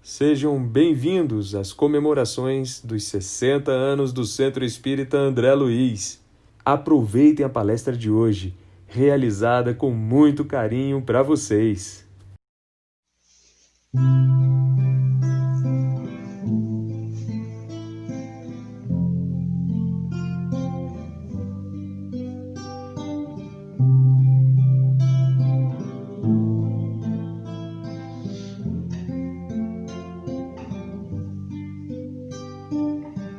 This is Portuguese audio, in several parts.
Sejam bem-vindos às comemorações dos 60 anos do Centro Espírita André Luiz. Aproveitem a palestra de hoje, realizada com muito carinho para vocês.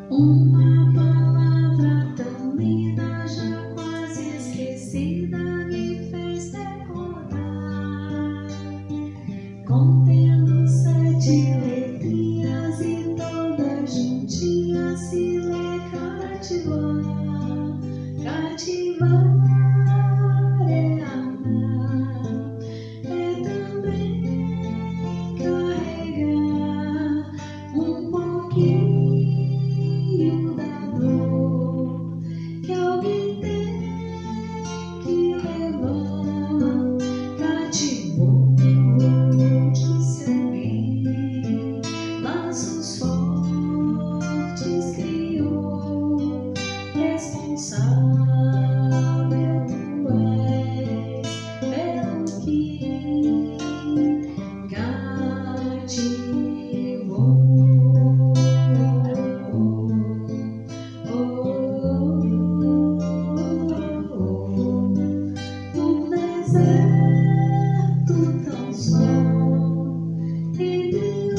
Uma palavra tão linda, já quase esquecida, me fez recordar. Contendo 7 letrinhas e todas juntinhas, se lê cativar. Cativar é amar, é também carregar um pouquinho da dor que alguém tem que levar. Cativou, disse alguém, laços fortes criou, responsável tu és pelo que cativou. No deserto tão só, entre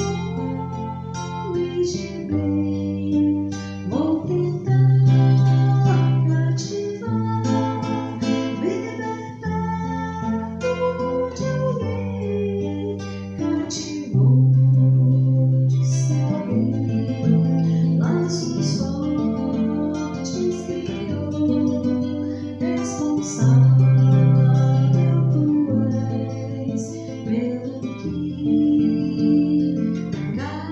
homens de bem, vou tentar cativar, viver perto de alguém. Cativou, disse alguém, laços fortes criou, responsável tu és pelo que cativou.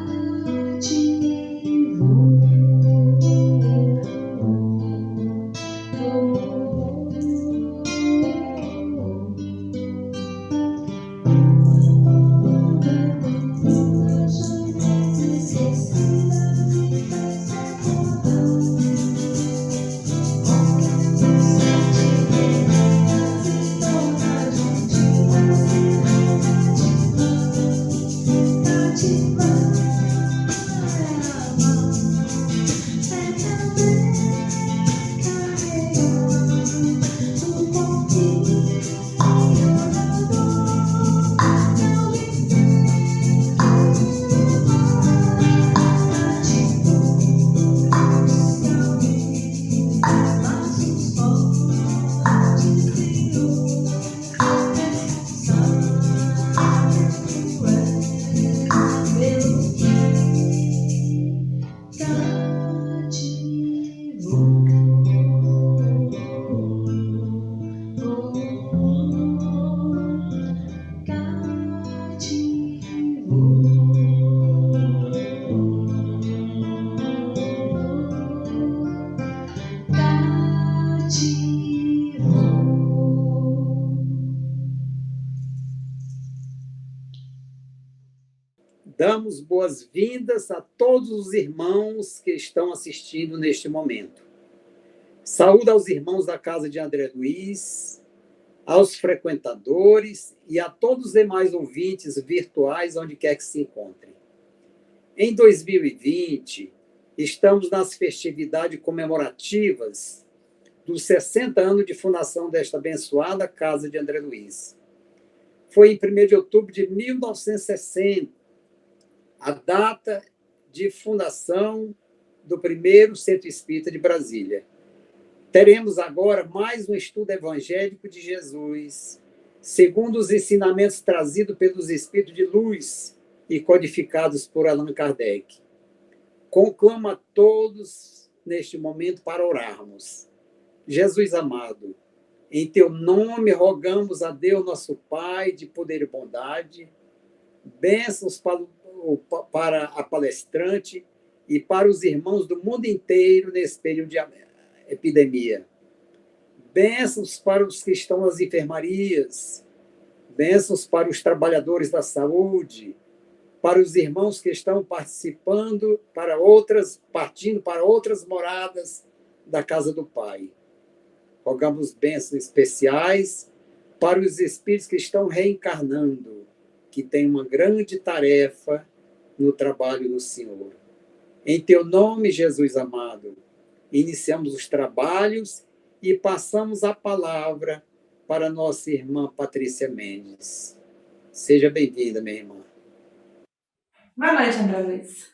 Damos boas-vindas a todos os irmãos que estão assistindo neste momento. Saúde aos irmãos da Casa de André Luiz, aos frequentadores e a todos os demais ouvintes virtuais, onde quer que se encontrem. Em 2020, estamos nas festividades comemorativas dos 60 anos de fundação desta abençoada Casa de André Luiz. Foi em 1º de outubro de 1960, a data de fundação do primeiro Centro Espírita de Brasília. Teremos agora mais um estudo evangélico de Jesus, segundo os ensinamentos trazidos pelos Espíritos de Luz e codificados por Allan Kardec. Conclamo a todos neste momento para orarmos. Jesus amado, em teu nome rogamos a Deus nosso Pai de poder e bondade, bênçãos para a palestrante e para os irmãos do mundo inteiro nesse período de epidemia. Bênçãos para os que estão nas enfermarias, bênçãos para os trabalhadores da saúde, para os irmãos que estão participando, partindo para outras moradas da casa do Pai. Rogamos bênçãos especiais para os espíritos que estão reencarnando, que têm uma grande tarefa no trabalho do Senhor. Em teu nome, Jesus amado, iniciamos os trabalhos e passamos a palavra para nossa irmã Patrícia Mendes. Seja bem-vinda, minha irmã. Boa noite, André Luiz.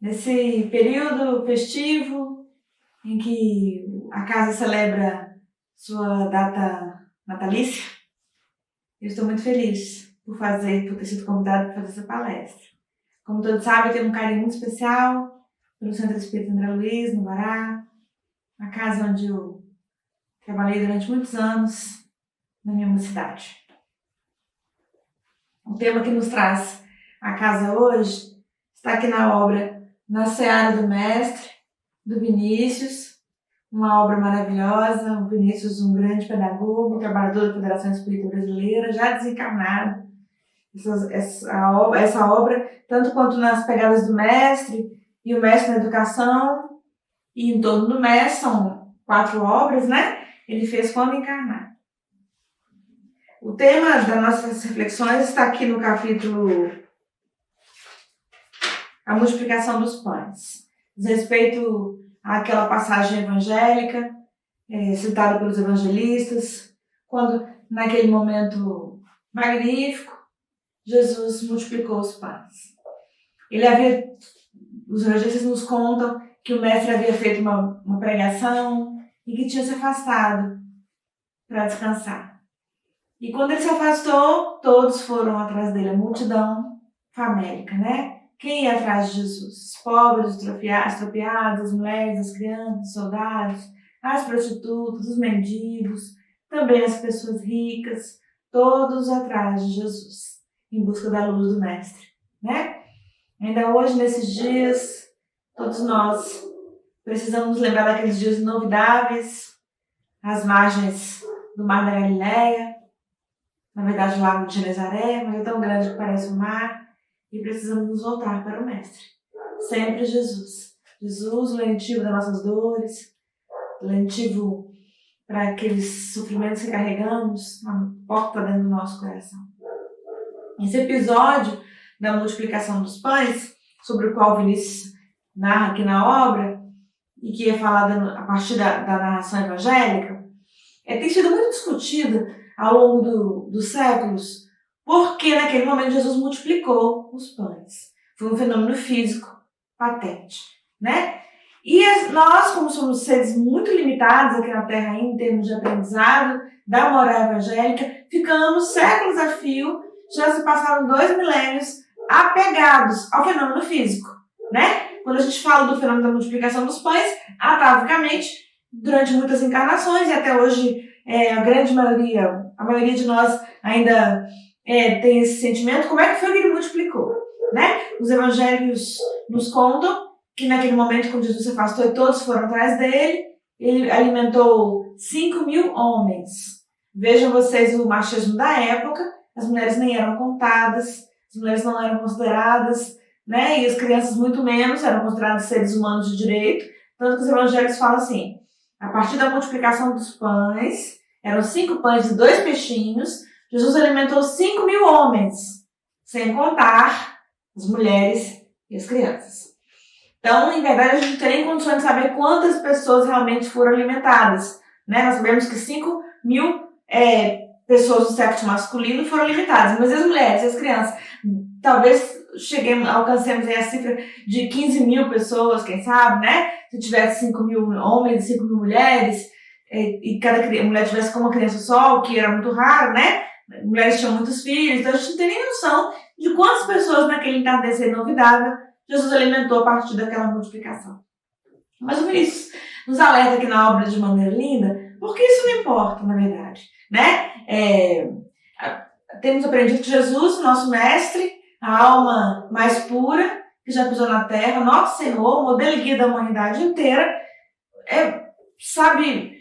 Nesse período festivo em que a casa celebra sua data natalícia, eu estou muito feliz por ter sido convidada para fazer essa palestra. Como todos sabem, eu tenho um carinho muito especial pelo Centro Espírita André Luiz, no Pará, a casa onde eu trabalhei durante muitos anos na minha mocidade. O tema que nos traz a casa hoje está aqui na obra Na Seara do Mestre, do Vinícius, uma obra maravilhosa. O Vinícius, um grande pedagogo, trabalhador da Federação Espírita Brasileira, já desencarnado. Essa obra, tanto quanto nas pegadas do Mestre e o Mestre na Educação, e em torno do Mestre, são 4 obras, né? Ele fez quando encarnado. O tema das nossas reflexões está aqui no capítulo A Multiplicação dos Pães. Diz respeito àquela passagem evangélica, citada pelos evangelistas, quando, naquele momento magnífico, Jesus multiplicou os pães. Os evangelistas nos contam que o mestre havia feito uma pregação e que tinha se afastado para descansar. E quando ele se afastou, todos foram atrás dele, a multidão famélica, né? Quem ia atrás de Jesus? Os pobres, os estropiados, as mulheres, as crianças, os soldados, as prostitutas, os mendigos, também as pessoas ricas, todos atrás de Jesus, em busca da luz do Mestre, né? Ainda hoje, nesses dias, todos nós precisamos nos lembrar daqueles dias inovidáveis, às margens do Mar da Galileia, na verdade o Lago de Genezaré, mas é tão grande que parece um mar, e precisamos nos voltar para o Mestre. Sempre Jesus. Jesus, o lentivo das nossas dores, o lentivo para aqueles sofrimentos que carregamos, a porta dentro do nosso coração. Esse episódio da multiplicação dos pães, sobre o qual Vinícius narra aqui na obra, e que é falado a partir da narração evangélica, tem sido muito discutido ao longo dos séculos, porque naquele momento Jesus multiplicou os pães. Foi um fenômeno físico patente, né? E nós, como somos seres muito limitados aqui na Terra em termos de aprendizado da moral evangélica, ficamos séculos a fio, já se passaram 2 milênios, apegados ao fenômeno físico, né? Quando a gente fala do fenômeno da multiplicação dos pães, atavicamente, durante muitas encarnações, e até hoje a maioria de nós ainda tem esse sentimento, como é que foi que ele multiplicou, né? Os evangelhos nos contam que naquele momento, quando Jesus se afastou e todos foram atrás dele, ele alimentou 5.000 homens. Vejam vocês o machismo da época, as mulheres nem eram contadas, as mulheres não eram consideradas, né? E as crianças muito menos, eram consideradas seres humanos de direito, tanto que os evangelhos falam assim, a partir da multiplicação dos pães, eram 5 pães e 2 peixinhos, Jesus alimentou 5.000 homens, sem contar as mulheres e as crianças. Então, em verdade, a gente não tem nem condições de saber quantas pessoas realmente foram alimentadas, né? Nós sabemos que 5.000 pessoas do sexo masculino foram alimentadas, mas as mulheres e as crianças, talvez alcancemos aí a cifra de 15.000 pessoas, quem sabe, né? Se tivesse 5.000 homens e 5.000 mulheres, e cada mulher tivesse com uma criança só, o que era muito raro, né? Mulheres tinham muitos filhos, então a gente não tem nem noção de quantas pessoas naquele entardecer inovidável Jesus alimentou a partir daquela multiplicação. Mas o Vinícius nos alerta aqui na obra de maneira linda, porque isso não importa, na verdade, né? Temos aprendido que Jesus, nosso mestre, a alma mais pura, que já pisou na terra, nosso Senhor, modelo e guia da humanidade inteira, sabe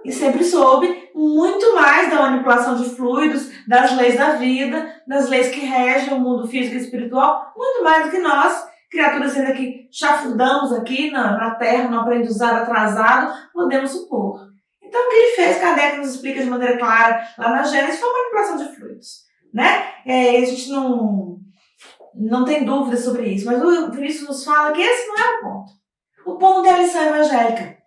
e sempre soube muito mais da manipulação de fluidos, das leis da vida, das leis que regem o mundo físico e espiritual, muito mais do que nós, criaturas ainda que chafurdamos aqui na Terra, no aprendizado atrasado, podemos supor. Então, o que ele fez, Kardec nos explica de maneira clara, lá na Gênesis, foi manipulação de fluidos, né? A gente não tem dúvida sobre isso, mas o Vinícius nos fala que esse não é o ponto. O ponto é a lição evangélica,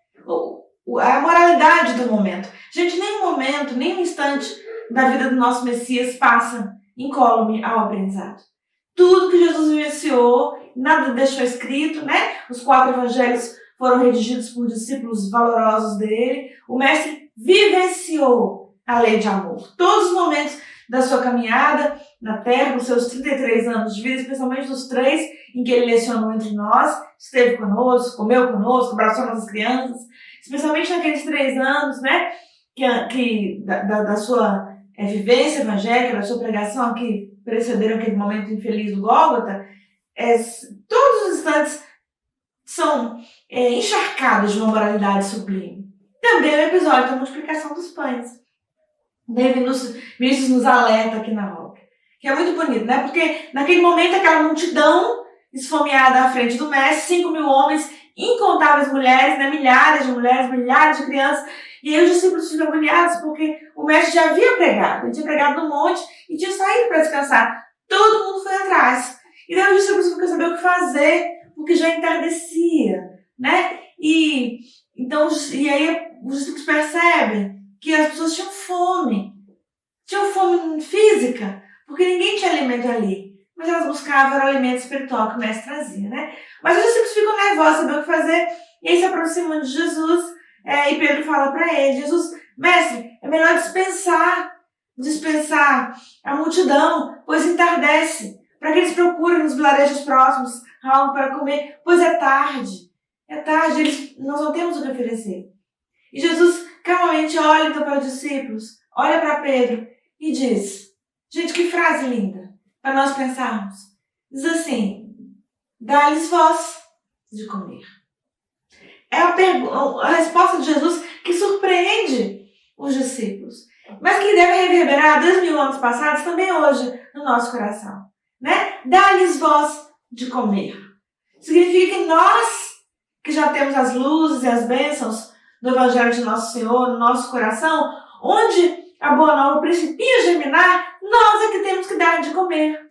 a moralidade do momento. Gente, nenhum momento, nenhum instante da vida do nosso Messias passa incólume ao aprendizado. Tudo que Jesus vivenciou, nada deixou escrito, né? Os 4 evangelhos foram redigidos por discípulos valorosos dele. O mestre vivenciou a lei de amor. Todos os momentos da sua caminhada na Terra, nos seus 33 anos de vida, especialmente nos 3 em que ele lecionou entre nós, esteve conosco, comeu conosco, abraçou nossas crianças, especialmente naqueles 3 anos, né? Da sua vivência evangélica, da sua pregação que precederam aquele momento infeliz do Gólgota, todos os instantes são encharcados de uma moralidade sublime. Também o episódio da multiplicação dos pães. Vinícius nos alerta aqui na obra. Que é muito bonito, né? Porque naquele momento aquela multidão esfomeada à frente do mestre, 5.000 homens, incontáveis mulheres, né? Milhares de mulheres, milhares de crianças. E aí os discípulos ficam agoniados porque o mestre já havia pregado. Ele tinha pregado no monte e tinha saído para descansar. Todo mundo foi atrás. E daí os discípulos ficam sem saber o que fazer, porque já entardecia, né? E aí os discípulos percebem que as pessoas tinham fome física, porque ninguém tinha alimento ali. Mas elas buscavam o alimento espiritual que o mestre trazia, né? Mas os discípulos ficam nervosos, saber o que fazer, e aí se aproximam de Jesus, e Pedro fala para ele: Jesus, mestre, é melhor dispensar a multidão, pois entardece, para que eles procurem nos vilarejos próximos algo para comer, pois é tarde, nós não temos o que oferecer. E Jesus calmamente olha então para os discípulos, olha para Pedro e diz, gente, que frase linda, para nós pensarmos. Diz assim: dá-lhes vós de comer. É a resposta de Jesus que surpreende os discípulos, mas que deve reverberar 2.000 anos passados também hoje no nosso coração, né? Dá-lhes vós de comer. Significa que nós, que já temos as luzes e as bênçãos do Evangelho de Nosso Senhor no nosso coração, onde a Boa Nova principia a germinar, nós é que temos que dar de comer.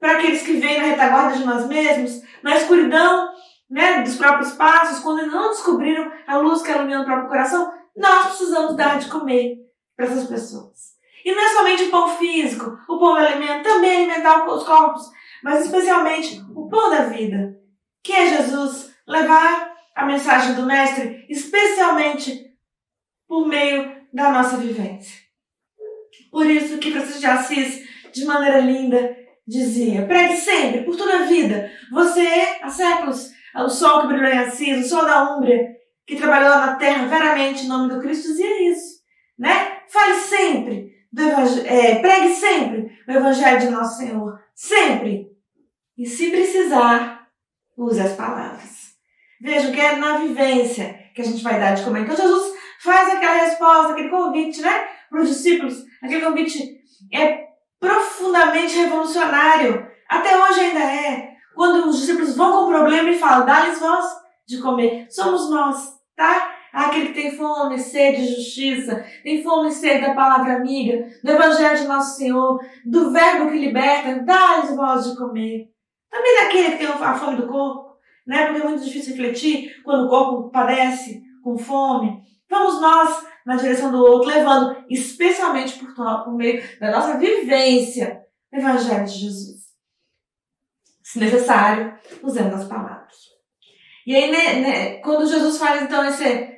Para aqueles que vêm na retaguarda de nós mesmos, na escuridão, né, dos próprios passos, quando não descobriram a luz que ilumina o próprio coração, nós precisamos dar de comer para essas pessoas. E não é somente o pão físico, o pão do alimento, também alimentar os corpos, mas especialmente o pão da vida, que é Jesus, levar a mensagem do Mestre, especialmente por meio da nossa vivência. Por isso que Francisco de Assis, de maneira linda, dizia: pregue sempre, por toda a vida. Você é, há séculos, o sol que brilhou em Assis, o sol da Úmbria, que trabalhou na terra veramente em nome do Cristo, dizia isso, né? Fale sempre, pregue sempre o Evangelho de Nosso Senhor, sempre. E se precisar, use as palavras. Vejam que é na vivência que a gente vai dar de comer. Então Jesus faz aquela resposta, aquele convite, né, para os discípulos. Aquele convite é profundamente revolucionário. Até hoje ainda é. Quando os discípulos vão com problema e falam: dá-lhes vós de comer. Somos nós, tá? Aquele que tem fome, sede de justiça, tem fome e sede da palavra amiga, do Evangelho de Nosso Senhor, do verbo que liberta, dá-lhes vós de comer. Também daquele que tem a fome do corpo, né? Porque é muito difícil refletir quando o corpo padece com fome. Vamos nós na direção do outro, levando, especialmente por meio da nossa vivência, o Evangelho de Jesus. Se necessário, usando as palavras. E aí, quando Jesus faz, então,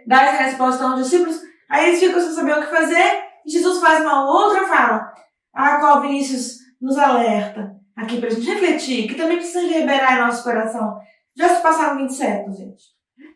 dá essa resposta aos discípulos, aí eles ficam sem saber o que fazer, e Jesus faz uma outra fala, a qual Vinícius nos alerta aqui para a gente refletir, que também precisa reverberar em nosso coração. Já se passaram 20 séculos, gente,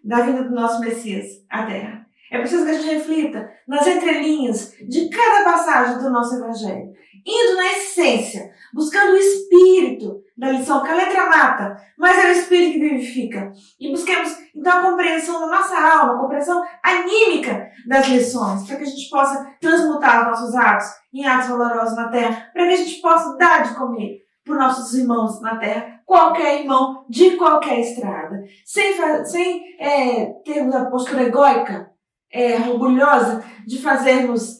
da vinda do nosso Messias à Terra. É preciso que a gente reflita nas entrelinhas de cada passagem do nosso Evangelho, indo na essência, buscando o espírito da lição, que a letra mata, mas é o espírito que vivifica. E busquemos, então, a compreensão da nossa alma, a compreensão anímica das lições, para que a gente possa transmutar os nossos atos em atos valorosos na Terra, para que a gente possa dar de comer para os nossos irmãos na Terra, qualquer irmão de qualquer estrada, sem termos a postura egóica, orgulhosa de fazermos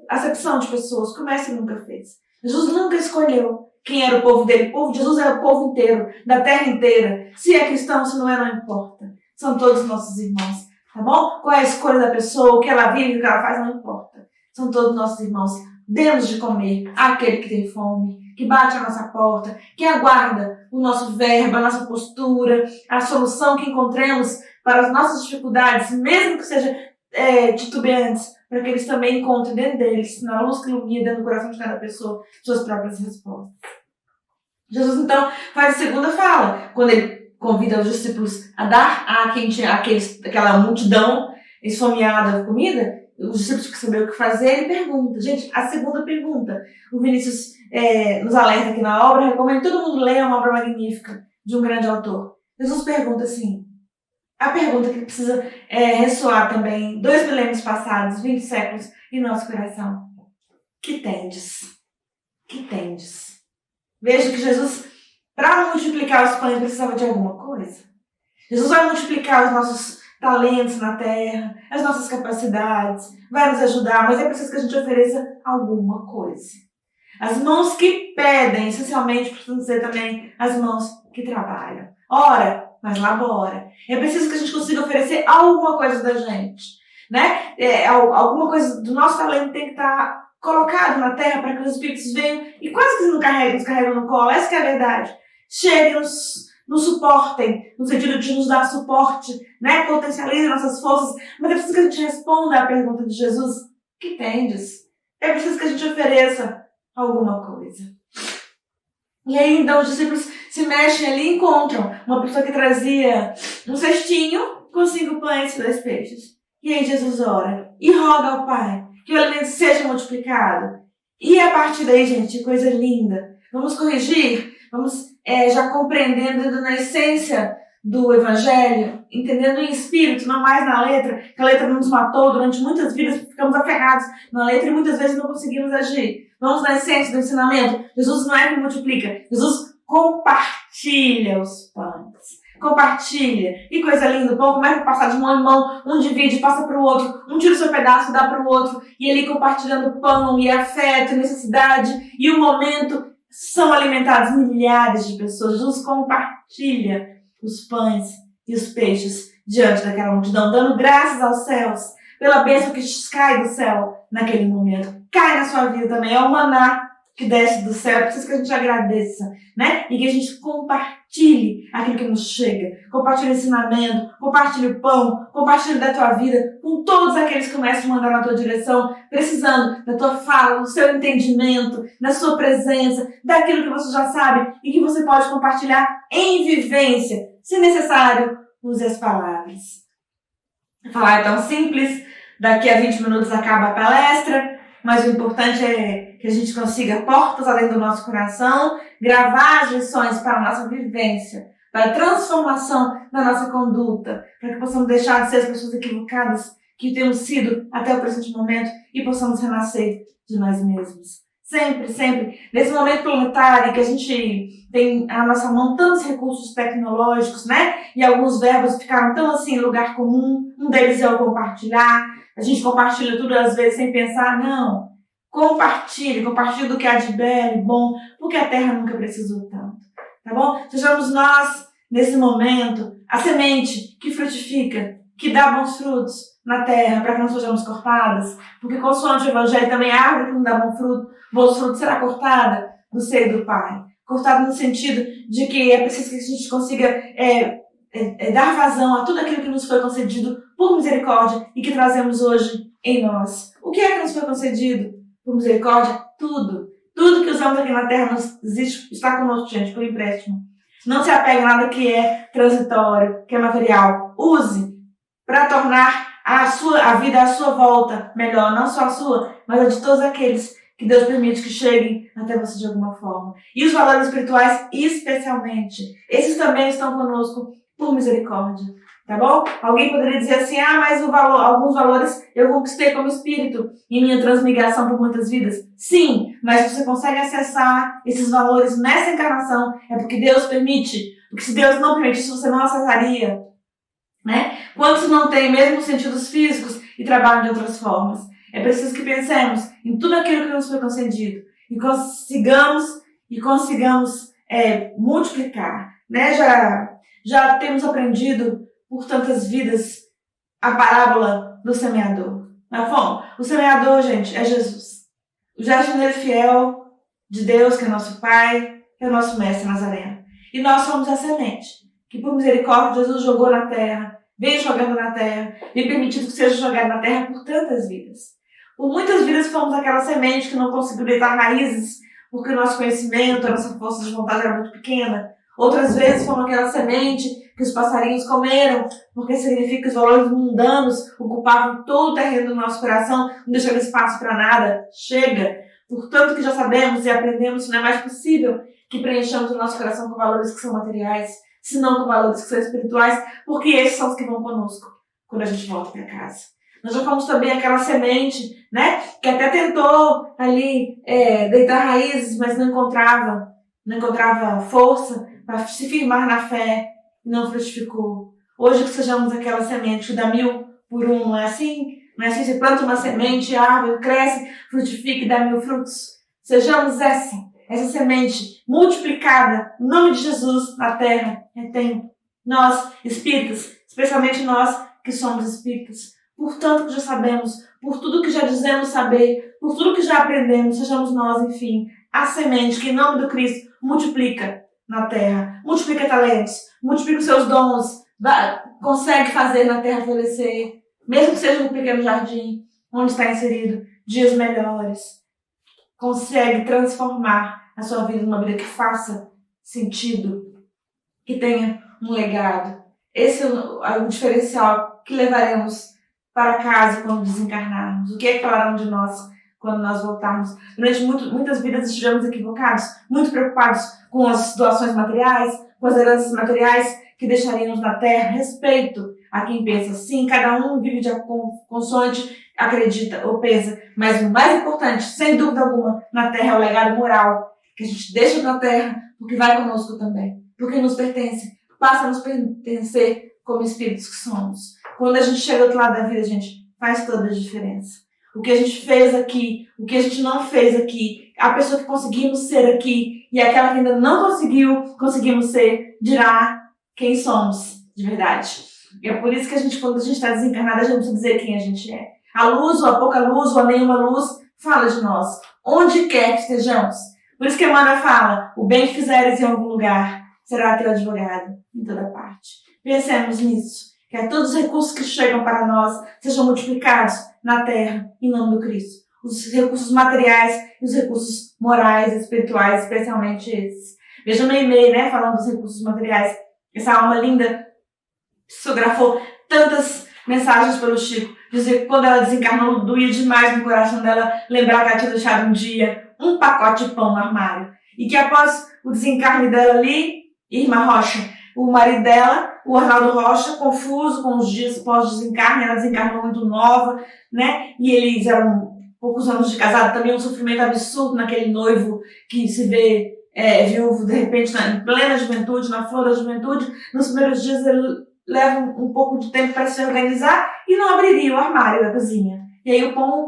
acepção de pessoas, como essa nunca fez. Jesus nunca escolheu quem era o povo dele. O povo de Jesus era o povo inteiro, da terra inteira. Se é cristão, se não é, não importa. São todos nossos irmãos, tá bom? Qual é a escolha da pessoa, o que ela vive, o que ela faz, não importa. São todos nossos irmãos. Demos de comer àquele que tem fome, que bate à nossa porta, que aguarda o nosso verbo, a nossa postura, a solução que encontremos para as nossas dificuldades, mesmo que seja titubeantes, para que eles também encontrem dentro deles, na luz que ilumina dentro do coração de cada pessoa, suas próprias respostas. Jesus, então, faz a segunda fala, quando ele convida os discípulos a dar aquela multidão esfomeada de comida. Os discípulos que sabiam o que fazer, ele pergunta. Gente, a segunda pergunta, o Vinícius nos alerta aqui na obra, recomendo que todo mundo leia, uma obra magnífica de um grande autor. Jesus pergunta assim, a pergunta que precisa ressoar também 2 milênios passados, 20 séculos em nosso coração. Que tendes? Que tendes? Veja que Jesus, para multiplicar os pães, precisava de alguma coisa. Jesus vai multiplicar os nossos talentos na terra, as nossas capacidades, vai nos ajudar, mas é preciso que a gente ofereça alguma coisa. As mãos que pedem, essencialmente, precisam ser também as mãos que trabalham. Ora, mas labora. É preciso que a gente consiga oferecer alguma coisa da gente, né? Alguma coisa do nosso talento tem que estar colocado na terra para que os espíritos venham e quase que nos carregam no colo. Essa que é a verdade. Cheguem, nos suportem, no sentido de nos dar suporte, né? Potencializem nossas forças, mas é preciso que a gente responda à pergunta de Jesus, que tendes? É preciso que a gente ofereça alguma coisa. E aí, então, os discípulos se mexem ali e encontram uma pessoa que trazia um cestinho com 5 pães e 2 peixes. E aí Jesus ora e roga ao Pai que o alimento seja multiplicado. E a partir daí, gente, coisa linda. Vamos corrigir, vamos já compreendendo na essência do Evangelho, entendendo em espírito, não mais na letra, que a letra nos matou durante muitas vidas, ficamos aferrados na letra e muitas vezes não conseguimos agir. Vamos na essência do ensinamento. Jesus não é que multiplica, Jesus compartilha os pães. Compartilha. Que coisa linda. O pão começa a passar de mão em mão, um divide, passa para o outro, um tira o seu pedaço, dá para o outro, e ele compartilhando pão e afeto, necessidade, e o momento são alimentados milhares de pessoas. Jesus compartilha os pães e os peixes diante daquela multidão, dando graças aos céus pela bênção que cai do céu naquele momento. Cai na sua vida também. É o maná que desce do céu. É preciso que a gente agradeça, né? E que a gente compartilhe aquilo que nos chega. Compartilhe o ensinamento, compartilhe o pão, compartilhe da tua vida com todos aqueles que começam a mandar na tua direção, precisando da tua fala, do seu entendimento, da sua presença, daquilo que você já sabe e que você pode compartilhar em vivência. Se necessário, use as palavras. Falar é tão simples, daqui a 20 minutos acaba a palestra, mas o importante é que a gente consiga portas além do nosso coração, gravar as lições para a nossa vivência, para a transformação da nossa conduta, para que possamos deixar de ser as pessoas equivocadas que temos sido até o presente momento e possamos renascer de nós mesmos. Sempre, sempre, nesse momento planetário que a gente tem à nossa mão tantos recursos tecnológicos, né? E alguns verbos ficaram tão assim em lugar comum, um deles é o compartilhar. A gente compartilha tudo às vezes sem pensar, não. Compartilhe do que há de belo e bom, porque a terra nunca precisou tanto, tá bom? Sejamos nós, nesse momento, a semente que frutifica, que dá bons frutos na terra, para que não sejamos cortadas, porque consoante o Evangelho também a árvore que não dá bons frutos será cortada do seio do Pai. Cortada no sentido de que é preciso que a gente consiga dar vazão a tudo aquilo que nos foi concedido por misericórdia e que trazemos hoje em nós. O que é que nos foi concedido por misericórdia? Tudo. Tudo que usamos aqui na terra está conosco, gente, por empréstimo. Não se apegue a nada que é transitório, que é material. Use para tornar a vida à sua volta melhor, não só a sua, mas a de todos aqueles que Deus permite que cheguem até você de alguma forma. E os valores espirituais, especialmente, esses também estão conosco por misericórdia, tá bom? Alguém poderia dizer assim, mas alguns valores eu conquistei como espírito em minha transmigração por muitas vidas. Sim, mas se você consegue acessar esses valores nessa encarnação, é porque Deus permite. Porque se Deus não permitisse, você não acessaria, né? Quantos não têm mesmo sentidos físicos e trabalham de outras formas? É preciso que pensemos em tudo aquilo que nos foi concedido e consigamos multiplicar, né? Já temos aprendido por tantas vidas a parábola do semeador. O semeador, gente, é Jesus. O jardineiro fiel de Deus, que é nosso Pai, que é o nosso Mestre Nazareno. E nós somos a semente, que por misericórdia Jesus jogou na terra, vem jogando na terra, vem permitido que seja jogado na terra por tantas vidas. Por muitas vidas fomos aquela semente que não conseguiu deitar raízes, porque o nosso conhecimento, a nossa força de vontade era muito pequena. Outras vezes fomos aquela semente que os passarinhos comeram, porque significa que os valores mundanos ocupavam todo o terreno do nosso coração, não deixando espaço para nada. Chega! Portanto que já sabemos e aprendemos que não é mais possível que preenchamos o nosso coração com valores que são materiais, senão com valores que são espirituais, porque esses são os que vão conosco quando a gente volta para casa. Nós já fomos também aquela semente, né, que até tentou ali deitar raízes, mas não encontrava força para se firmar na fé e não frutificou. Hoje que sejamos aquela semente que dá 1000 por 1, não é assim? Não é assim? Você planta uma semente, a árvore cresce, frutifica e dá 1000 frutos. Sejamos essa semente multiplicada, em nome de Jesus, na terra. Nós, espíritas, especialmente nós que somos espíritas, por tanto que já sabemos, por tudo que já dizemos saber, por tudo que já aprendemos, sejamos nós, enfim, a semente que, em nome do Cristo, multiplica na terra, multiplica talentos, multiplica os seus dons, consegue fazer na terra florescer, mesmo que seja um pequeno jardim, onde está inserido, dias melhores, consegue transformar a sua vida numa vida que faça sentido, que tenha um legado. Esse é o diferencial que levaremos para casa quando desencarnarmos. O que é que falarão de nós quando nós voltarmos? Durante muitas vidas estivemos equivocados, muito preocupados com as doações materiais, com as heranças materiais que deixaríamos na terra. Respeito a quem pensa assim, cada um vive de consoante, acredita ou pensa, mas o mais importante, sem dúvida alguma, na terra é o legado moral que a gente deixa na terra, porque vai conosco também, porque nos pertence, passa a nos pertencer como espíritos que somos. Quando a gente chega do outro lado da vida, gente, faz toda a diferença. O que a gente fez aqui, o que a gente não fez aqui, a pessoa que conseguimos ser aqui e aquela que ainda não conseguimos ser, dirá quem somos de verdade. E é por isso que quando a gente está desencarnado, a gente precisa dizer quem a gente é. A luz, ou a pouca luz, ou a nenhuma luz, fala de nós, onde quer que estejamos. Por isso que Emmanuel fala, o bem que fizeres em algum lugar será teu advogado em toda parte. Pensemos nisso, que todos os recursos que chegam para nós sejam multiplicados na terra, em nome do Cristo. Os recursos materiais e os recursos morais e espirituais, especialmente esses. Veja no e-mail, né, falando dos recursos materiais. Essa alma linda psicografou tantas mensagens pelo Chico, dizer que quando ela desencarnou, doía demais no coração dela lembrar que ela tinha deixado um dia um pacote de pão no armário. E que após o desencarne dela ali, Irmã Rocha, o marido dela, o Arnaldo Rocha, confuso com os dias pós-desencarne, ela desencarnou muito nova, né? E eles eram poucos anos de casado, também um sofrimento absurdo naquele noivo que se vê viúvo de repente em plena juventude, na flor da juventude. Nos primeiros dias ele leva um pouco de tempo para se organizar e não abriria o armário da cozinha. E aí o pão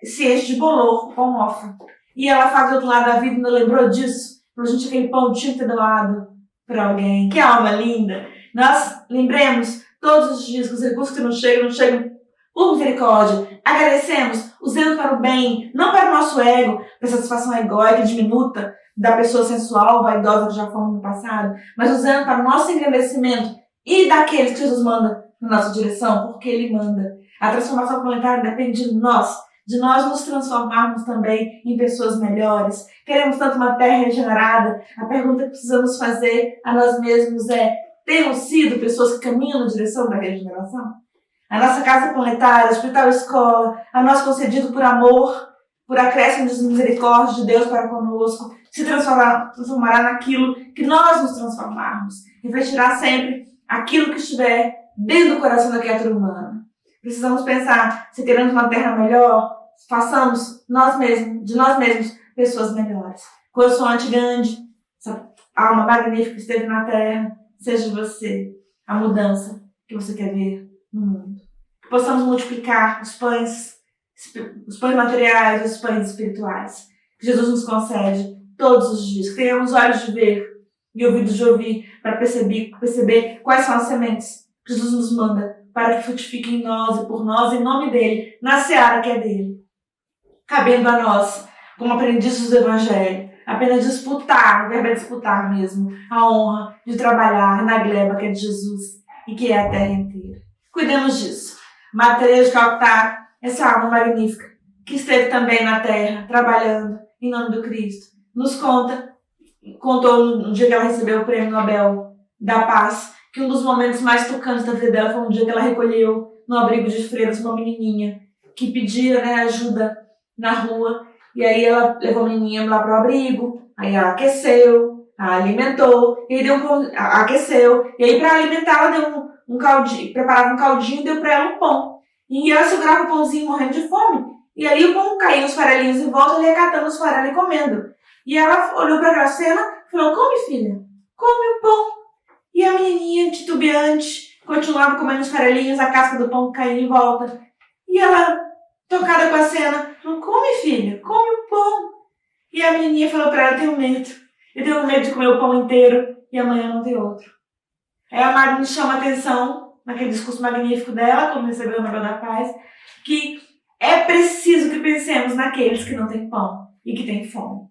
se enche de bolor, o pão mofa. E ela faz do outro lado da vida e não lembrou disso. Pra gente aquele pão tinha que ter doado para alguém. Que alma linda! Nós lembremos todos os dias que os recursos que não chegam por misericórdia. Agradecemos, usando para o bem, não para o nosso ego, para a satisfação egóica diminuta da pessoa sensual, vaidosa que já fomos no passado, mas usando para o nosso engrandecimento e daqueles que Jesus manda na nossa direção, porque Ele manda. A transformação planetária depende de nós nos transformarmos também em pessoas melhores. Queremos tanto uma terra regenerada. A pergunta que precisamos fazer a nós mesmos é: temos sido pessoas que caminham na direção da regeneração? A nossa casa planetária, hospital escola, a nós concedido por amor, por acréscimo de misericórdia de Deus para conosco, se transformará naquilo que nós nos transformarmos. Refletirá sempre aquilo que estiver dentro do coração da criatura humana. Precisamos pensar, se queremos uma terra melhor, façamos de nós mesmos, pessoas melhores. Consoante Gandhi, essa alma magnífica que esteve na terra, seja você a mudança que você quer ver no mundo. Que possamos multiplicar os pães materiais e os pães espirituais. Que Jesus nos concede todos os dias. Que tenhamos olhos de ver e ouvidos de ouvir para perceber quais são as sementes que Jesus nos manda para que frutifiquem em nós e por nós, em nome dele, na seara que é dele. Cabendo a nós, como aprendizes do Evangelho, apenas disputar, o verbo é disputar mesmo, a honra de trabalhar na gleba que é de Jesus e que é a terra inteira. Cuidemos disso. Madre Teresa de Calcutá, essa alma magnífica, que esteve também na terra, trabalhando em nome do Cristo, nos contou no dia que ela recebeu o Prêmio Nobel da Paz, que um dos momentos mais tocantes da vida dela foi um dia que ela recolheu no abrigo de freiras uma menininha que pedia, ajuda na rua, e aí ela levou a menininha lá para o abrigo, aí ela aqueceu, ela alimentou, e aí aqueceu, e aí para alimentar ela deu um caldinho, preparava um caldinho e deu para ela um pão. E ela segurava o pãozinho morrendo de fome, e aí o pão caía os farelinhos em volta, ele ia catando os farelos e comendo. E ela olhou para aquela cena e falou: come, filha, come o pão. E a menininha, titubeante, continuava comendo os farelinhos, a casca do pão caía em volta. E ela, tocada com a cena, falou: come, filha, come o pão. E a menininha falou para ela: eu tenho medo. Eu tenho medo de comer o pão inteiro e amanhã não ter outro. Aí a Madre nos chama a atenção, naquele discurso magnífico dela, quando recebeu o Nobel da Paz, que é preciso que pensemos naqueles que não têm pão e que têm fome.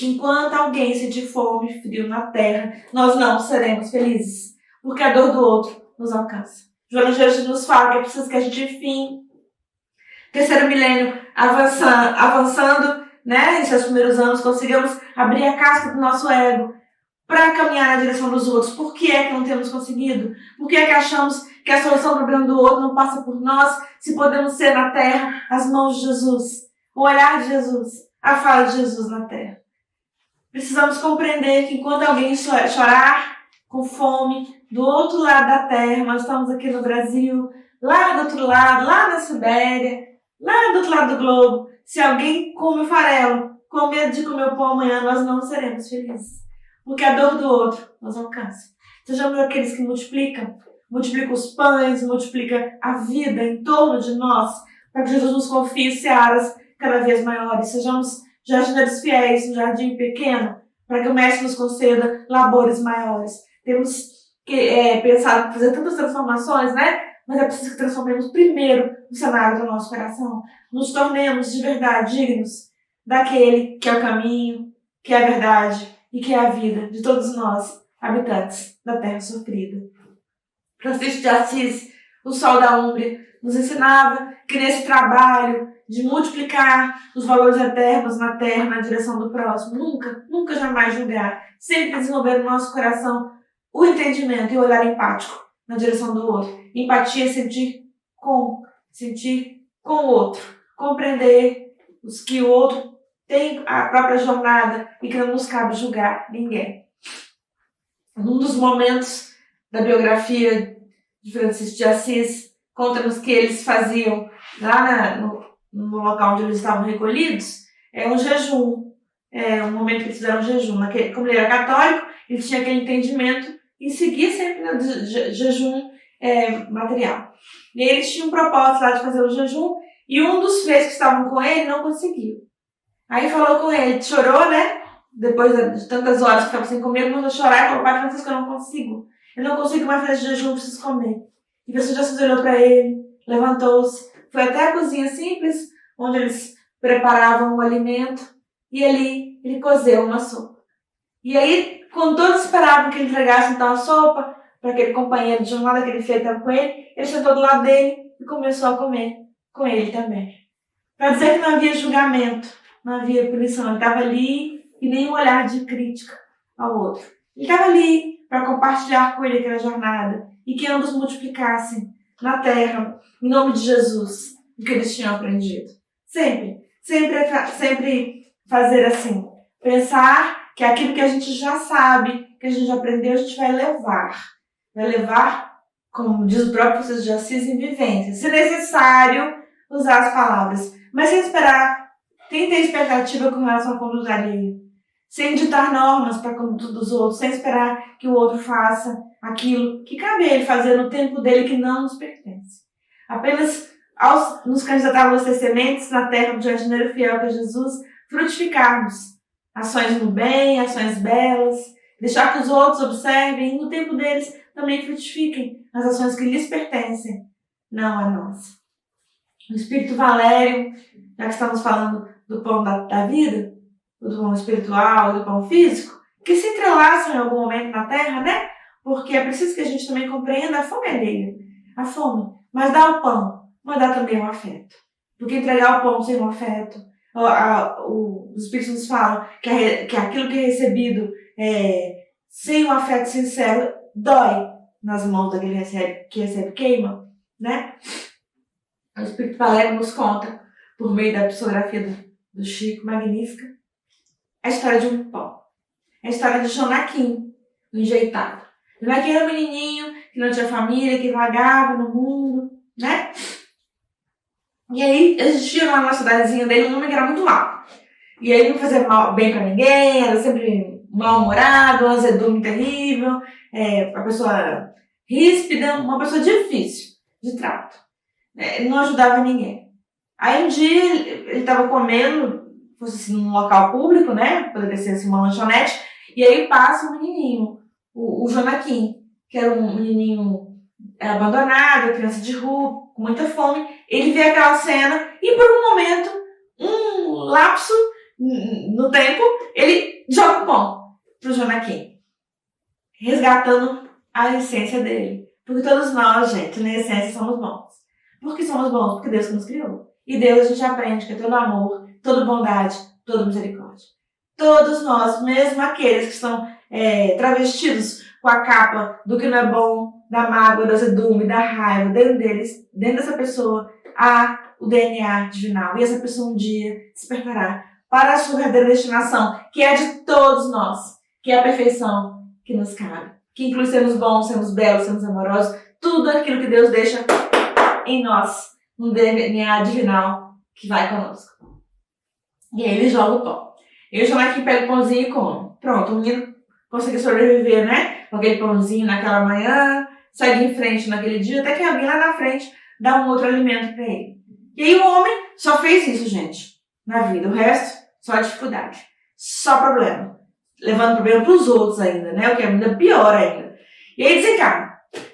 Enquanto alguém sentir fome e frio na terra, nós não seremos felizes, porque a dor do outro nos alcança. Joana de Ângeles nos fala que é preciso que a gente, enfim, terceiro milênio, avançando, em seus primeiros anos, consigamos abrir a casca do nosso ego para caminhar na direção dos outros. Por que é que não temos conseguido? Por que é que achamos que a solução do problema do outro não passa por nós, se podemos ser na terra as mãos de Jesus, o olhar de Jesus, a fala de Jesus na terra? Precisamos compreender que enquanto alguém chorar com fome do outro lado da terra, nós estamos aqui no Brasil, lá do outro lado, lá na Sibéria, lá do outro lado do globo, se alguém come o farelo, com medo de comer o pão amanhã, nós não seremos felizes. Porque a dor do outro nos alcança. Sejamos aqueles que multiplicam os pães, multiplica a vida em torno de nós, para que Jesus nos confie searas cada vez maiores. Sejamos jardineiros fiéis, um jardim pequeno, para que o Mestre nos conceda labores maiores. Temos que pensar em fazer tantas transformações, mas é preciso que transformemos primeiro o cenário do nosso coração. Nos tornemos de verdade dignos daquele que é o caminho, que é a verdade e que é a vida de todos nós, habitantes da terra sofrida. Francisco de Assis, o sol da Úmbria, nos ensinava que nesse trabalho de multiplicar os valores eternos na terra, na direção do próximo, nunca jamais julgar, sempre desenvolver no nosso coração o entendimento e o olhar empático na direção do outro. Empatia é sentir com o outro, compreender que o outro tem a própria jornada e que não nos cabe julgar ninguém. Num dos momentos da biografia de Francisco de Assis, conta-nos que eles faziam lá no local onde eles estavam recolhidos, um jejum, um momento que eles fizeram um jejum. Como ele era católico, ele tinha aquele entendimento e seguia sempre no jejum material. E eles tinham um propósito lá de fazer o jejum e um dos freios que estavam com ele não conseguiu. Aí falou com ele, chorou, depois de tantas horas que estava sem comer, começou a chorar e falou: Pai Francisco, eu não consigo mais fazer esse jejum, preciso comer. E Francisco de Assis olhou para ele, levantou-se, foi até a cozinha simples, onde eles preparavam o alimento, e ali ele cozeu uma sopa. E aí, quando todos esperavam que ele entregasse então a sopa para aquele companheiro de jornada que ele fez com ele sentou do lado dele e começou a comer com ele também. Para dizer que não havia julgamento, não havia punição, ele estava ali e nenhum olhar de crítica ao outro. Ele estava ali para compartilhar com ele aquela jornada e que ambos multiplicassem na terra, em nome de Jesus, o que eles tinham aprendido. Sempre fazer assim. Pensar que aquilo que a gente já sabe, que a gente já aprendeu, a gente vai levar. Vai levar, como diz o próprio Francisco de Assis, em vivência. Se necessário, usar as palavras. Mas sem esperar, sem ter expectativa com relação à conduta alheia. Sem ditar normas para a conduta dos outros, sem esperar que o outro faça aquilo que cabe a ele fazer no tempo dele que não nos pertence. Apenas nos candidatarmos a ser sementes na terra do jardineiro fiel que é Jesus, frutificarmos ações no bem, ações belas, deixar que os outros observem e no tempo deles também frutifiquem as ações que lhes pertencem, não a nós. O Espírito Valério, já que estamos falando do pão da vida, do pão espiritual e do pão físico, que se entrelaçam em algum momento na terra, né? Porque é preciso que a gente também compreenda a fome alheia. A fome. Mas dá o pão, mas dá também o afeto. Porque entregar o pão sem o afeto, os Espíritos nos falam que aquilo que é recebido sem o afeto sincero dói nas mãos daquele que recebe queima, né? O Espírito Valério nos conta, por meio da psicografia do Chico, magnífica, a história de um pão. A história de Jonaquim, o enjeitado. Jonaquim era um menininho que não tinha família, que vagava no mundo, né? E aí existia lá na cidadezinha dele um homem que era muito mau. E aí não fazia bem pra ninguém, era sempre mal-humorado, um azedume terrível, uma pessoa ríspida, uma pessoa difícil de trato. Não ajudava ninguém. Aí um dia ele estava comendo, fosse assim, num local público, né? Poderia ser assim, uma lanchonete, e aí passa um menininho, o Jonaquim, que era um menininho abandonado, criança de rua, com muita fome. Ele vê aquela cena e por um momento, um lapso no tempo, ele joga o pão pro Jonaquim, resgatando a essência dele. Porque todos nós, gente, na essência somos bons. Por que somos bons? Porque Deus que nos criou. E Deus a gente aprende que é todo amor, toda bondade, toda misericórdia. Todos nós, mesmo aqueles que estão travestidos com a capa do que não é bom, da mágoa, do azedume, da raiva, dentro dessa pessoa, há o DNA divinal. E essa pessoa um dia despertará para a sua verdadeira destinação, que é de todos nós, que é a perfeição que nos cabe. Que inclui sermos bons, sermos belos, sermos amorosos, tudo aquilo que Deus deixa em nós, um DNA divinal que vai conosco. E aí ele joga o pão. Eu chamo aqui, pega o pãozinho e come. Pronto, o menino conseguiu sobreviver, né? Com aquele pãozinho naquela manhã, segue em frente naquele dia, até que alguém lá na frente dá um outro alimento para ele. E aí o homem só fez isso, gente, na vida. O resto, só dificuldade. Só problema. Levando problema para os outros ainda, né? O que é ainda pior ainda. E aí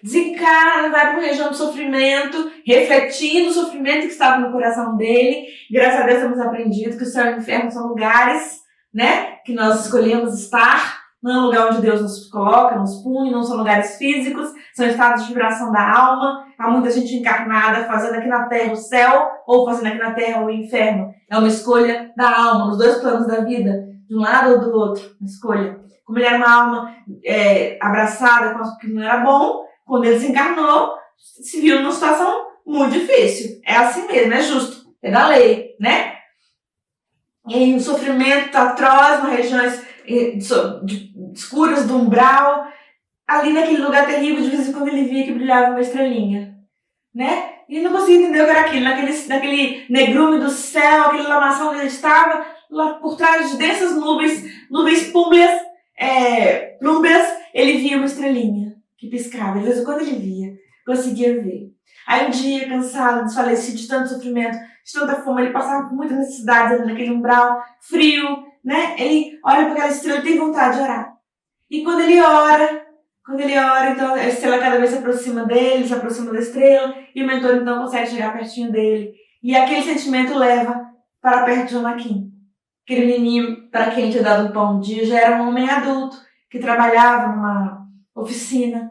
desencarna, vai para uma região de sofrimento, refletindo o sofrimento que estava no coração dele. Graças a Deus temos aprendido que o céu e o inferno são lugares, né, que nós escolhemos estar. Não é um lugar onde Deus nos coloca, nos pune, não são lugares físicos, são estados de vibração da alma. Há muita gente encarnada fazendo aqui na Terra o céu, ou fazendo aqui na Terra o inferno. É uma escolha da alma, nos dois planos da vida, de um lado ou do outro, uma escolha. Como ele era uma alma abraçada com o que não era bom, quando ele se encarnou, se viu numa situação muito difícil. É assim mesmo, é justo, é da lei, né? E aí o sofrimento atroz nas regiões escuras do umbral, ali naquele lugar terrível, de vez em quando ele via que brilhava uma estrelinha, né? E ele não conseguia entender o que era aquilo, naquele negrume do céu, aquele lamaçal onde ele estava, lá por trás de densas nuvens plúmbeas, ele via uma estrelinha que piscava. De vez em quando ele via, conseguia ver. Aí um dia, cansado, desfalecido de tanto sofrimento, de tanta fome, ele passava por muitas necessidades ali naquele umbral, frio, né? Ele olha para aquela estrela e tem vontade de orar. E quando ele ora, então a estrela cada vez se aproxima dele, se aproxima da estrela, e o mentor então consegue chegar pertinho dele. E aquele sentimento leva para perto de Jonaquim. Aquele menininho para quem tinha dado um pão um dia já era um homem adulto, que trabalhava numa oficina.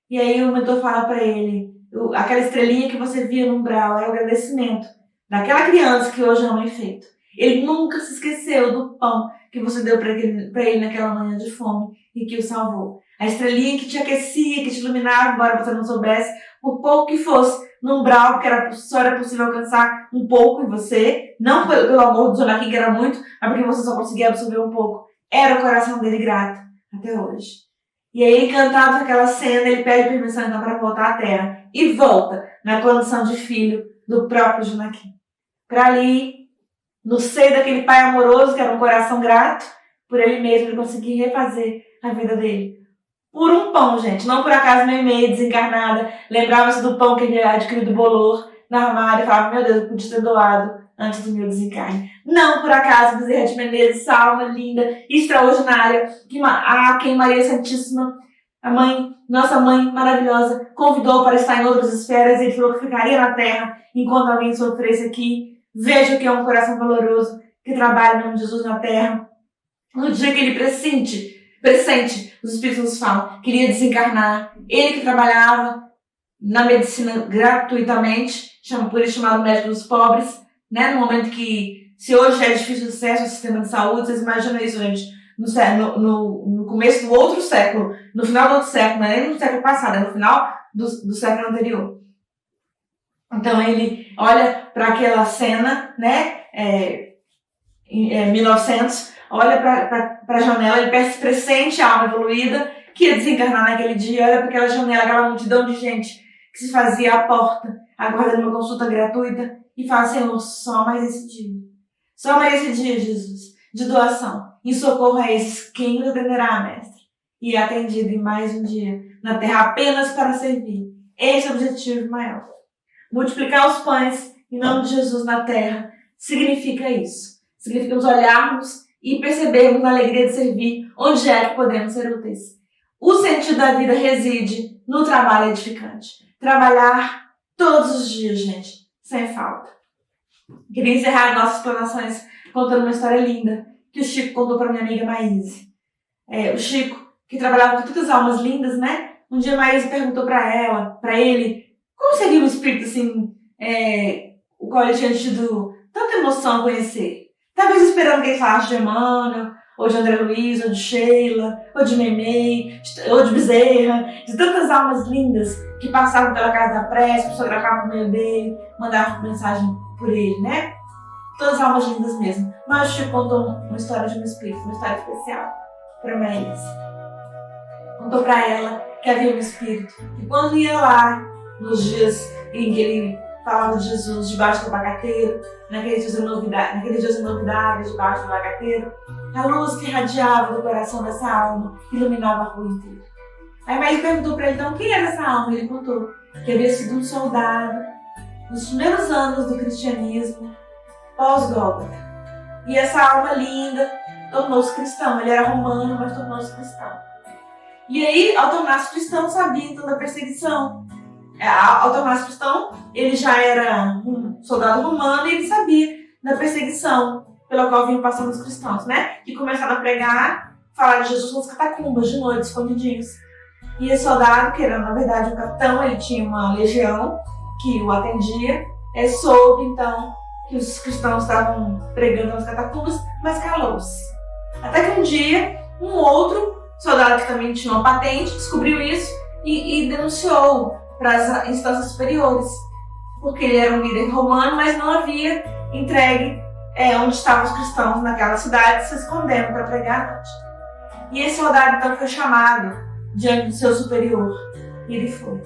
E aí o mentor fala para ele, aquela estrelinha que você via no umbral é o agradecimento daquela criança que hoje é um efeito. Ele nunca se esqueceu do pão que você deu para ele naquela manhã de fome e que o salvou. A estrelinha que te aquecia, que te iluminava, embora você não soubesse, por pouco que fosse, no umbral, que só era possível alcançar um pouco em você, não pelo amor do Jonaquim, que era muito, mas porque você só conseguia absorver um pouco. Era o coração dele grato, até hoje. E aí, encantado com aquela cena, ele pede permissão então para voltar à terra. E volta na condição de filho do próprio Jonaquim. Para ali, no seio daquele pai amoroso, que era um coração grato, por ele mesmo, ele conseguir refazer a vida dele. Por um pão, gente. Não por acaso meio desencarnada, lembrava-se do pão que ele havia adquirido do bolor na armário e falava, meu Deus, eu podia ter doado antes do meu desencarne. Não por acaso, Bezerra de Menezes, essa alma linda, extraordinária, a quem Maria Santíssima, a mãe, nossa mãe maravilhosa, convidou para estar em outras esferas e ele falou que ficaria na terra enquanto alguém sofresse aqui. Veja o que é um coração valoroso que trabalha em nome de Jesus na terra. No dia que ele pressente, os Espíritos nos falam, queria desencarnar. Ele que trabalhava na medicina gratuitamente, por isso chamado médico dos pobres, né? No momento que, se hoje é difícil acesso ao sistema de saúde, vocês imaginam isso, gente, no começo do outro século, no final do outro século, não é nem no século passado, é no final do século anterior. Então ele olha para aquela cena, né, em 1900, olha para a janela, ele pressente a alma evoluída que ia desencarnar naquele dia, olha para aquela janela, aquela multidão de gente que se fazia à porta, aguardando uma consulta gratuita, e fala, Senhor, só mais esse dia. Só mais esse dia, Jesus, de doação. Em socorro a esses, quem nos atenderá, mestre? E é atendido em mais um dia, na terra apenas para servir. Esse é o objetivo maior. Multiplicar os pães em nome de Jesus na terra significa isso. Significa nos olharmos e percebermos na alegria de servir onde é que podemos ser úteis. O sentido da vida reside no trabalho edificante. Trabalhar todos os dias, gente, sem falta. Queria encerrar nossas explanações contando uma história linda que o Chico contou para minha amiga Maíse. O Chico, que trabalhava com tantas almas lindas, né? Um dia Maíse perguntou para ele, como seria um espírito assim, o qual ele tinha tido tanta emoção a conhecer. Talvez esperando que ele falasse de Emmanuel, ou de André Luiz, ou de Sheila, ou de Memei, ou de Bezerra, de tantas almas lindas que passavam pela casa da prece, fotografavam no meio dele, mandavam mensagem por ele, né? Todas almas lindas mesmo. Mas o Chico contou uma história de um espírito, uma história especial para Maíse. Contou para ela que havia um espírito que quando ia lá, nos dias em que ele falava de Jesus debaixo do abacateiro, naqueles dias inovidáveis debaixo do abacateiro, a luz que irradiava do coração dessa alma iluminava a rua inteira. Aí Maíse perguntou para ele, então, quem era essa alma? Ele contou que havia sido um soldado nos primeiros anos do cristianismo, pós-Gólgota. E essa alma linda tornou-se cristão. Ele era romano, mas tornou-se cristão. E aí, ao tornar-se cristão, sabia então da perseguição. Ao tornar-se cristão, ele já era um soldado romano e ele sabia da perseguição pela qual vinham passando os cristãos, né? Que começaram a pregar, falar de Jesus nas catacumbas, de noite, escondidinhos. E esse soldado, que era na verdade um capitão, ele tinha uma legião que o atendia, soube então que os cristãos estavam pregando nas catacumbas, mas calou-se. Até que um dia, um outro soldado que também tinha uma patente descobriu isso e denunciou para as instâncias superiores, porque ele era um líder romano, mas não havia entregue onde estavam os cristãos naquela cidade, se escondendo para pregar à noite. E esse soldado então foi chamado diante do seu superior, e ele foi.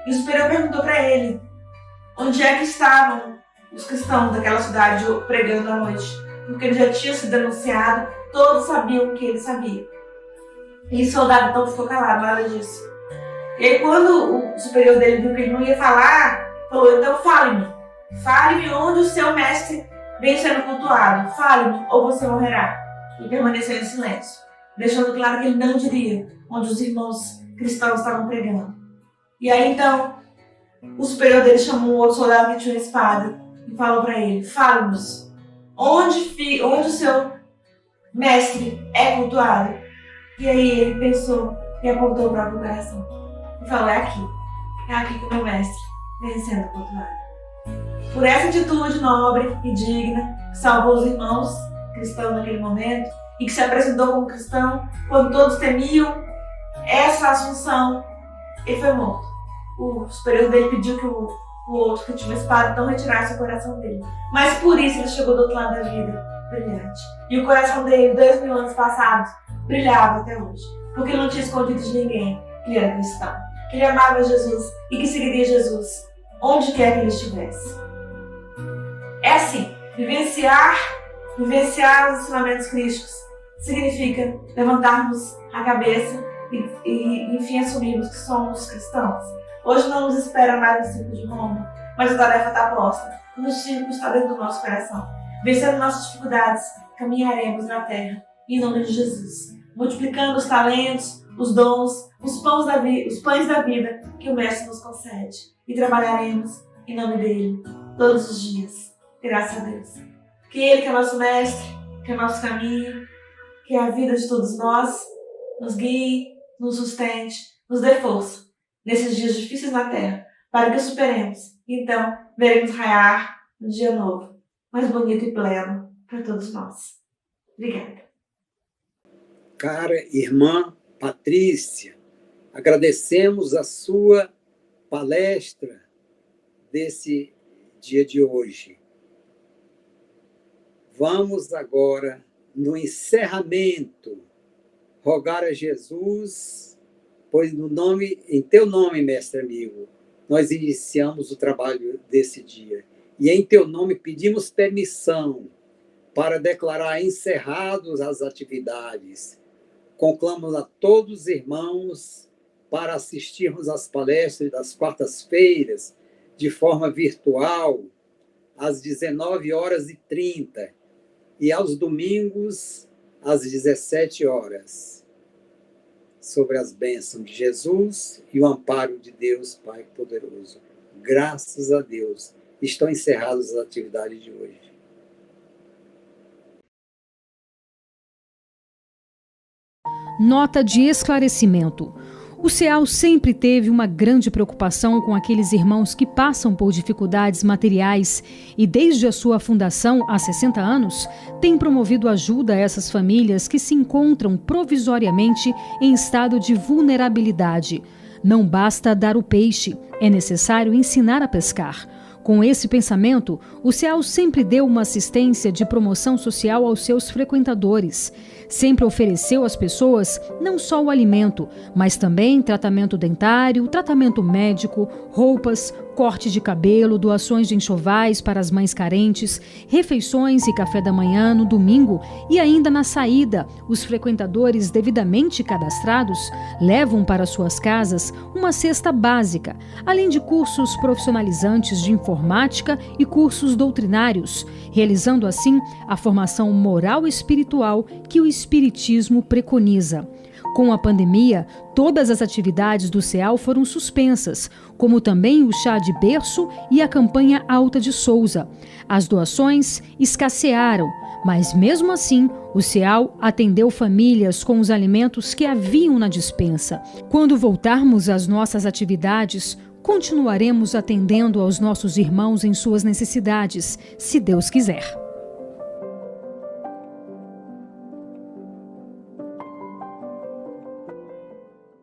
E o superior perguntou para ele onde é que estavam os cristãos daquela cidade pregando à noite, porque ele já tinha sido denunciado, todos sabiam o que ele sabia. E o soldado então ficou calado, nada disso. E aí quando o superior dele viu que ele não ia falar, falou, então fale-me onde o seu mestre vem sendo cultuado, fale-me ou você morrerá. E permaneceu em silêncio, deixando claro que ele não diria onde os irmãos cristãos estavam pregando. E aí então, o superior dele chamou um outro soldado que tinha uma espada e falou para ele, fale-nos, onde o seu mestre é cultuado? E aí ele pensou e apontou o próprio coração e falou, é aqui que o meu mestre vem sendo cultuado. Por essa atitude nobre e digna, que salvou os irmãos cristãos naquele momento e que se apresentou como cristão quando todos temiam essa assunção, ele foi morto. o superior dele pediu que o outro que tinha uma espada não retirasse o coração dele. Mas por isso ele chegou do outro lado da vida, brilhante. E o coração dele, 2000 anos passados, brilhava até hoje. Porque ele não tinha escondido de ninguém que ele era cristão, que ele amava Jesus e que seguiria Jesus onde quer que ele estivesse. É assim, vivenciar os ensinamentos crísticos significa levantarmos a cabeça e enfim assumirmos que somos cristãos. Hoje não nos espera mais o circo de Roma, mas a tarefa está posta. O circo está dentro do nosso coração. Vencendo nossas dificuldades, caminharemos na terra, em nome de Jesus, multiplicando os talentos, os dons, os pães da vida que o Mestre nos concede. E trabalharemos em nome dele todos os dias. Graças a Deus. Que ele, que é nosso Mestre, que é nosso caminho, que é a vida de todos nós, nos guie, nos sustente, nos dê força nesses dias difíceis na terra, para que os superemos. Então, veremos raiar um dia novo, mais bonito e pleno para todos nós. Obrigada. Cara irmã Patrícia, agradecemos a sua palestra desse dia de hoje. Vamos agora, no encerramento, rogar a Jesus, pois em teu nome, mestre amigo, nós iniciamos o trabalho desse dia. E em teu nome pedimos permissão para declarar encerrados as atividades. Conclamamos a todos os irmãos para assistirmos às palestras das quartas-feiras de forma virtual, às 19h30 e aos domingos, às 17h, sobre as bênçãos de Jesus e o amparo de Deus Pai Poderoso. Graças a Deus, estão encerradas as atividades de hoje. Nota de esclarecimento. O CEAL sempre teve uma grande preocupação com aqueles irmãos que passam por dificuldades materiais e, desde a sua fundação há 60 anos, tem promovido ajuda a essas famílias que se encontram provisoriamente em estado de vulnerabilidade. Não basta dar o peixe, é necessário ensinar a pescar. Com esse pensamento, o CEAL sempre deu uma assistência de promoção social aos seus frequentadores. Sempre ofereceu às pessoas não só o alimento, mas também tratamento dentário, tratamento médico, roupas, corte de cabelo, doações de enxovais para as mães carentes, refeições e café da manhã no domingo e ainda na saída. Os frequentadores devidamente cadastrados levam para suas casas uma cesta básica, além de cursos profissionalizantes de informática e cursos doutrinários, realizando assim a formação moral e espiritual que o Espiritismo preconiza. Com a pandemia, todas as atividades do CEAL foram suspensas, como também o chá de berço e a campanha Alta de Souza. As doações escassearam, mas mesmo assim, o CEAL atendeu famílias com os alimentos que haviam na despensa. Quando voltarmos às nossas atividades, continuaremos atendendo aos nossos irmãos em suas necessidades, se Deus quiser.